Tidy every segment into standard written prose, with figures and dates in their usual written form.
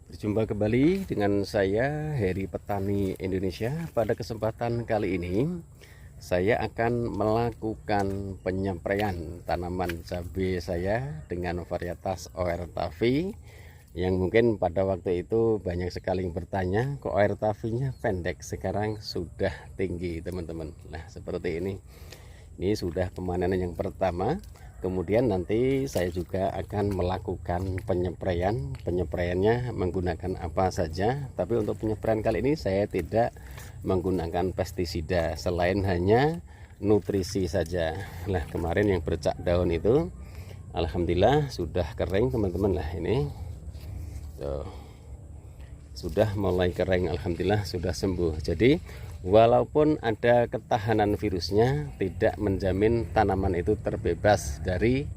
Berjumpa kembali dengan saya Heri Petani Indonesia. Pada kesempatan kali ini saya akan melakukan penyampaian tanaman cabai saya dengan varietas OR-Tavi yang mungkin pada waktu itu banyak sekali yang bertanya, kok OR-Tavinya pendek, sekarang sudah tinggi teman-teman. Nah seperti ini. Ini sudah pemanenan yang pertama. Kemudian nanti saya juga akan melakukan penyepraiannya menggunakan apa saja. Tapi untuk penyepraian kali ini saya tidak menggunakan pestisida selain hanya nutrisi saja. Nah kemarin yang bercak daun itu alhamdulillah sudah kering teman-teman. Lah ini tuh, sudah mulai kering, alhamdulillah sudah sembuh. Jadi walaupun ada ketahanan virusnya, tidak menjamin tanaman itu terbebas dari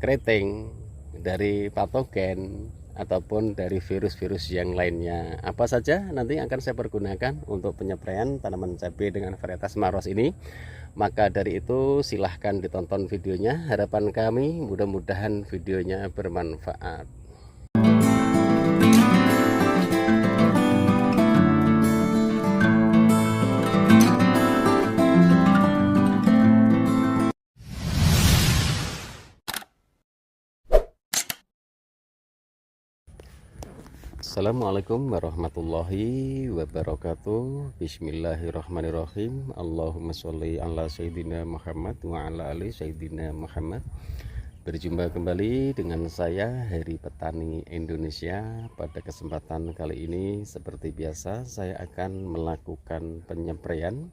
keriting, dari patogen ataupun dari virus-virus yang lainnya. Apa saja nanti akan saya pergunakan untuk penyepraian tanaman cabai dengan varietas Maros ini. Maka dari itu silahkan ditonton videonya. Harapan kami mudah-mudahan videonya bermanfaat. Assalamualaikum warahmatullahi wabarakatuh. Bismillahirrahmanirrahim. Allahumma sholli ala sayyidina Muhammad wa ala ali sayyidina Muhammad. Berjumpa kembali dengan saya Heri Petani Indonesia. Pada kesempatan kali ini seperti biasa saya akan melakukan penyepraian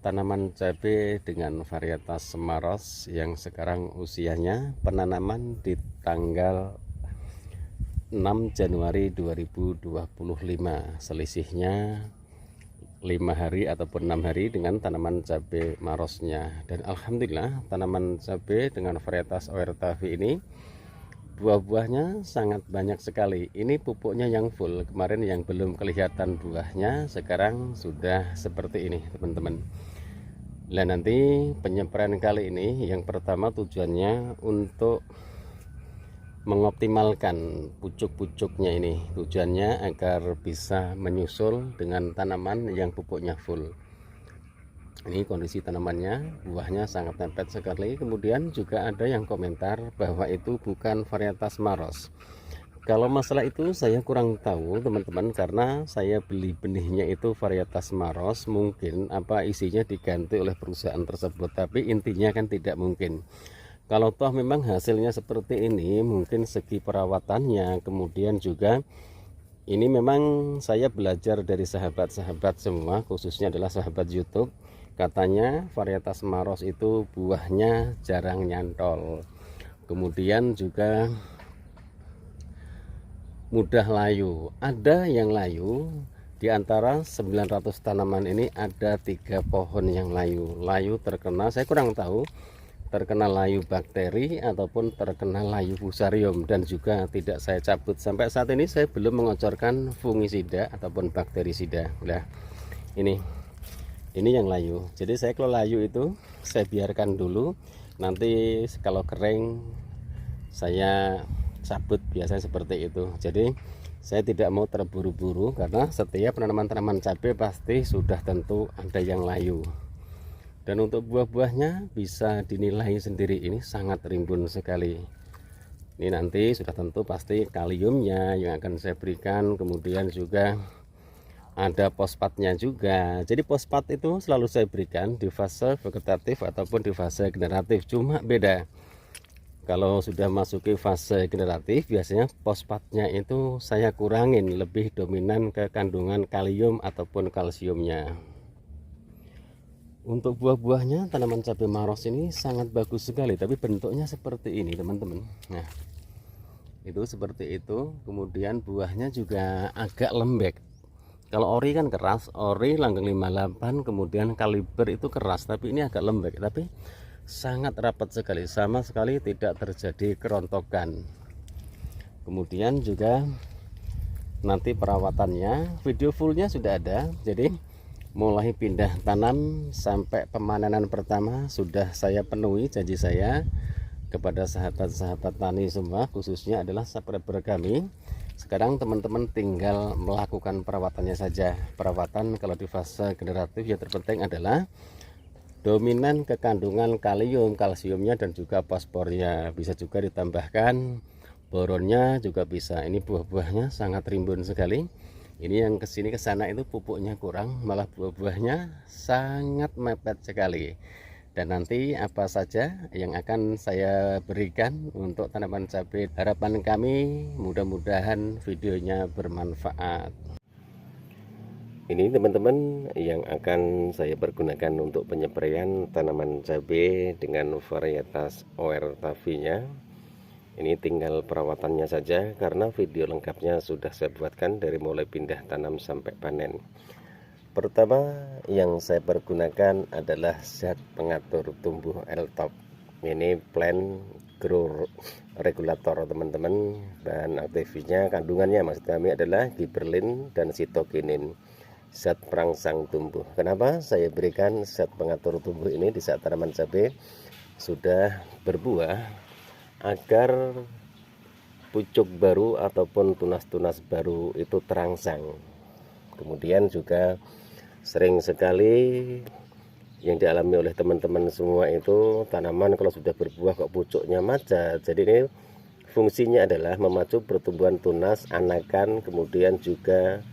tanaman cabai dengan varietas Maros yang sekarang usianya penanaman di tanggal 6 Januari 2025, selisihnya 5 hari ataupun 6 hari dengan tanaman cabai Marosnya. Dan alhamdulillah tanaman cabai dengan varietas OR-Tavi ini buah-buahnya sangat banyak sekali. Ini pupuknya yang full, kemarin yang belum kelihatan buahnya sekarang sudah seperti ini teman-teman. Nah nanti penyepraian kali ini yang pertama tujuannya untuk mengoptimalkan pucuk-pucuknya, ini tujuannya agar bisa menyusul dengan tanaman yang pupuknya full. Ini kondisi tanamannya, buahnya sangat tempet sekali. Kemudian juga ada yang komentar bahwa itu bukan varietas Maros. Kalau masalah itu saya kurang tahu teman-teman, karena saya beli benihnya itu varietas Maros. Mungkin apa isinya diganti oleh perusahaan tersebut, tapi intinya kan tidak mungkin. Kalau toh memang hasilnya seperti ini, mungkin segi perawatannya, kemudian juga ini memang saya belajar dari sahabat-sahabat semua, khususnya adalah sahabat YouTube. Katanya varietas Maros itu buahnya jarang nyantol, kemudian juga mudah layu. Ada yang layu, di antara 900 tanaman ini ada 3 pohon yang layu. Layu terkena, saya kurang tahu, terkena layu bakteri ataupun terkena layu fusarium, dan juga tidak saya cabut. Sampai saat ini saya belum mengocorkan fungisida ataupun bakterisida. Nah ini yang layu. Jadi saya kalau layu itu saya biarkan dulu, nanti kalau kering saya cabut, biasanya seperti itu. Jadi saya tidak mau terburu-buru, karena setiap penanaman cabai pasti sudah tentu ada yang layu. Dan untuk buah-buahnya bisa dinilai sendiri, ini sangat rimbun sekali. Ini nanti sudah tentu pasti kaliumnya yang akan saya berikan, kemudian juga ada fosfatnya juga. Jadi fosfat itu selalu saya berikan di fase vegetatif ataupun di fase generatif. Cuma beda, kalau sudah masuki fase generatif biasanya fosfatnya itu saya kurangin, lebih dominan ke kandungan kalium ataupun kalsiumnya. Untuk buah-buahnya tanaman cabai Maros ini sangat bagus sekali, tapi bentuknya seperti ini teman-teman. Nah itu seperti itu. Kemudian buahnya juga agak lembek. Kalau ori kan keras, ori langgeng 58, kemudian kaliber itu keras, tapi ini agak lembek, tapi sangat rapat sekali, sama sekali tidak terjadi kerontokan. Kemudian juga nanti perawatannya, video fullnya sudah ada. Jadi mulai pindah tanam sampai pemanenan pertama sudah saya penuhi janji saya kepada sahabat-sahabat tani semua, khususnya adalah subscriber kami. Sekarang teman-teman tinggal melakukan perawatannya saja. Perawatan kalau di fase generatif yang terpenting adalah dominan kekandungan kalium, kalsiumnya dan juga fosfornya. Bisa juga ditambahkan boronnya juga bisa. Ini buah-buahnya sangat rimbun sekali. Ini yang kesini ke sana itu pupuknya kurang, malah buah-buahnya sangat mepet sekali. Dan nanti apa saja yang akan saya berikan untuk tanaman cabai, harapan kami mudah-mudahan videonya bermanfaat. Ini teman-teman yang akan saya pergunakan untuk penyempraian tanaman cabai dengan varietas OR-Tavi-nya. Ini tinggal perawatannya saja karena video lengkapnya sudah saya buatkan dari mulai pindah tanam sampai panen. Pertama yang saya pergunakan adalah zat pengatur tumbuh L-Top. Ini plant grow regulator teman-teman, dan aktifnya kandungannya maksud kami adalah gibberellin dan sitokinin, zat perangsang tumbuh. Kenapa saya berikan zat pengatur tumbuh ini di saat tanaman cabai sudah berbuah? Agar pucuk baru ataupun tunas-tunas baru itu terangsang. Kemudian juga sering sekali yang dialami oleh teman-teman semua itu tanaman kalau sudah berbuah kok pucuknya macet. Jadi ini fungsinya adalah memacu pertumbuhan tunas, anakan, kemudian juga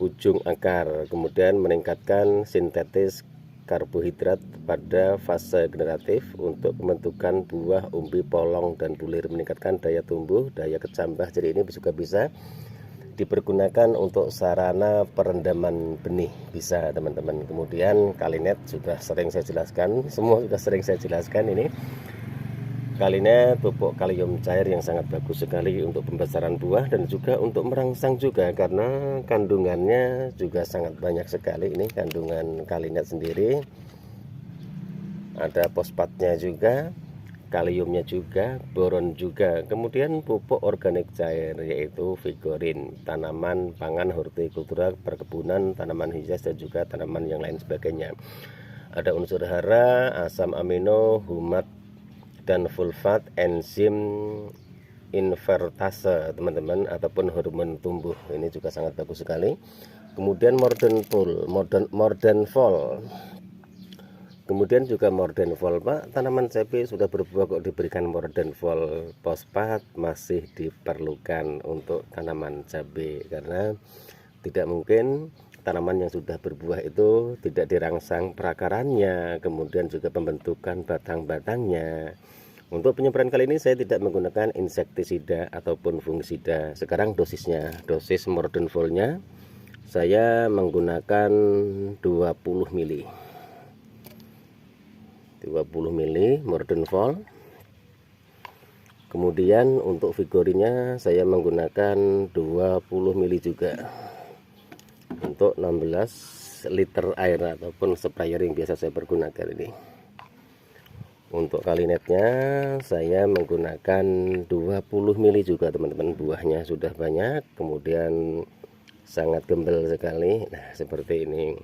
ujung akar, kemudian meningkatkan sintetis karbohidrat pada fase generatif untuk pembentukan buah, umbi, polong, dan bulir, meningkatkan daya tumbuh, daya kecambah. Jadi ini juga bisa dipergunakan untuk sarana perendaman benih, bisa teman-teman. Kemudian kalinet sudah sering saya jelaskan, semua sudah sering saya jelaskan. Ini kalinet pupuk kalium cair yang sangat bagus sekali untuk pembesaran buah dan juga untuk merangsang juga, karena kandungannya juga sangat banyak sekali. Ini kandungan kalinet sendiri, ada fosfatnya juga, kaliumnya juga, boron juga. Kemudian pupuk organik cair yaitu vigorin, tanaman pangan, hortikultura, perkebunan, tanaman hias dan juga tanaman yang lain sebagainya. Ada unsur hara, asam amino, humat dan fulfat, enzim invertase teman-teman, ataupun hormon tumbuh. Ini juga sangat bagus sekali. Kemudian mordenfol. Kemudian juga mordenfol, Pak, tanaman cabai sudah berbuah kok diberikan mordenfol. Fosfat masih diperlukan untuk tanaman cabai karena tidak mungkin tanaman yang sudah berbuah itu tidak dirangsang perakarannya, kemudian juga pembentukan batang-batangnya. Untuk penyempraian kali ini saya tidak menggunakan insektisida ataupun fungisida. Sekarang dosisnya, dosis mordenfolnya saya menggunakan 20 mili. 20 mili mordenfol. Kemudian untuk vigorinnya saya menggunakan 20 mili juga untuk 16 liter air ataupun sprayer yang biasa saya pergunakan ini. Untuk kalinetnya saya menggunakan 20 mili juga teman-teman. Buahnya sudah banyak, kemudian sangat gembel sekali. Nah seperti ini.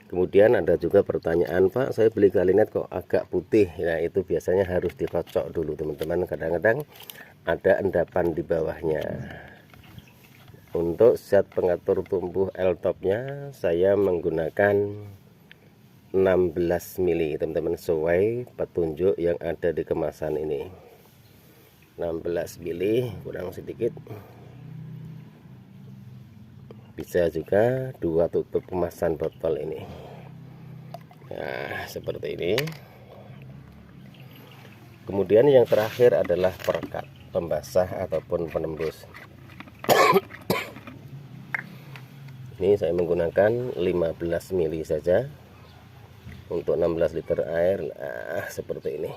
Kemudian ada juga pertanyaan, Pak, saya beli kalinet kok agak putih. Nah itu biasanya harus dikocok dulu teman-teman. Kadang-kadang ada endapan di bawahnya. Untuk zat pengatur tumbuh L-Top-nya saya menggunakan 16 mili teman-teman, sesuai petunjuk yang ada di kemasan ini. 16 mili kurang sedikit. Bisa juga 2 tutup kemasan botol ini. Nah seperti ini. Kemudian yang terakhir adalah perekat, pembasah ataupun penembus. Ini saya menggunakan 15 mili saja untuk 16 liter air. Nah seperti ini.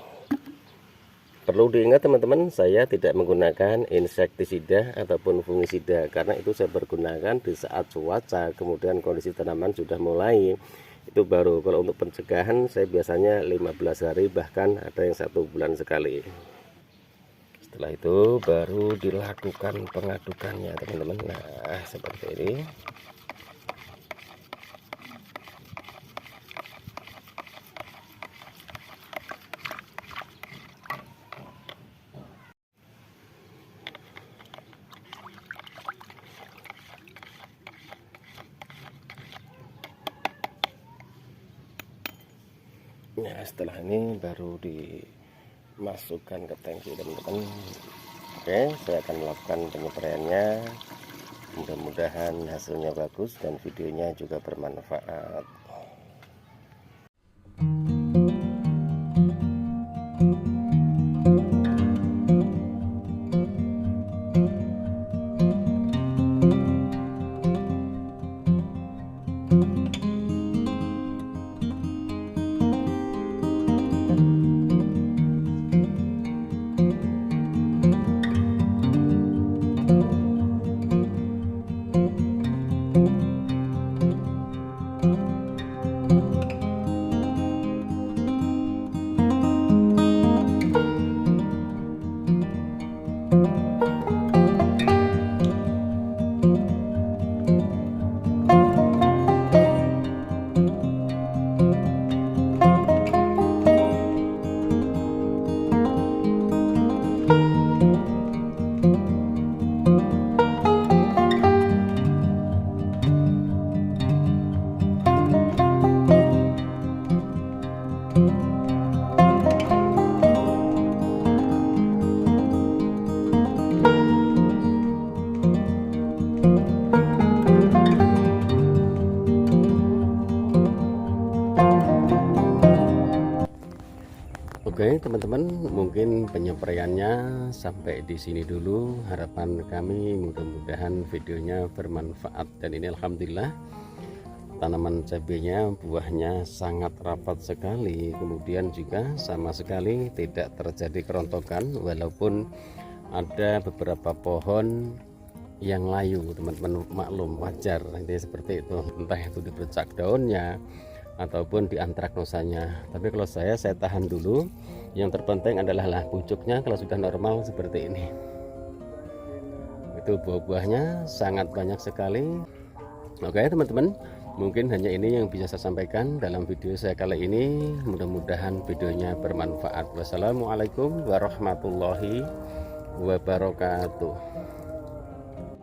Perlu diingat teman-teman, saya tidak menggunakan insektisida ataupun fungisida karena itu saya pergunakan di saat cuaca kemudian kondisi tanaman sudah mulai, itu baru. Kalau untuk pencegahan saya biasanya 15 hari, bahkan ada yang 1 bulan sekali. Setelah itu baru dilakukan pengadukannya teman-teman. Nah seperti ini. Ya, setelah ini baru dimasukkan ke tangki teman-teman. Oke, saya akan melakukan penyepraiannya. Mudah-mudahan hasilnya bagus dan videonya juga bermanfaat. Oke teman-teman, mungkin penyepraiannya sampai di sini dulu. Harapan kami mudah-mudahan videonya bermanfaat. Dan ini alhamdulillah tanaman cabenya buahnya sangat rapat sekali, kemudian juga sama sekali tidak terjadi kerontokan, walaupun ada beberapa pohon yang layu. Teman-teman maklum, wajar, ini seperti itu, entah itu dibercak daunnya ataupun di antraknosanya. Tapi kalau saya tahan dulu. Yang terpenting adalah pucuknya kalau sudah normal seperti ini, itu buah-buahnya sangat banyak sekali. Oke teman-teman, mungkin hanya ini yang bisa saya sampaikan dalam video saya kali ini. Mudah-mudahan videonya bermanfaat. Wassalamualaikum warahmatullahi wabarakatuh.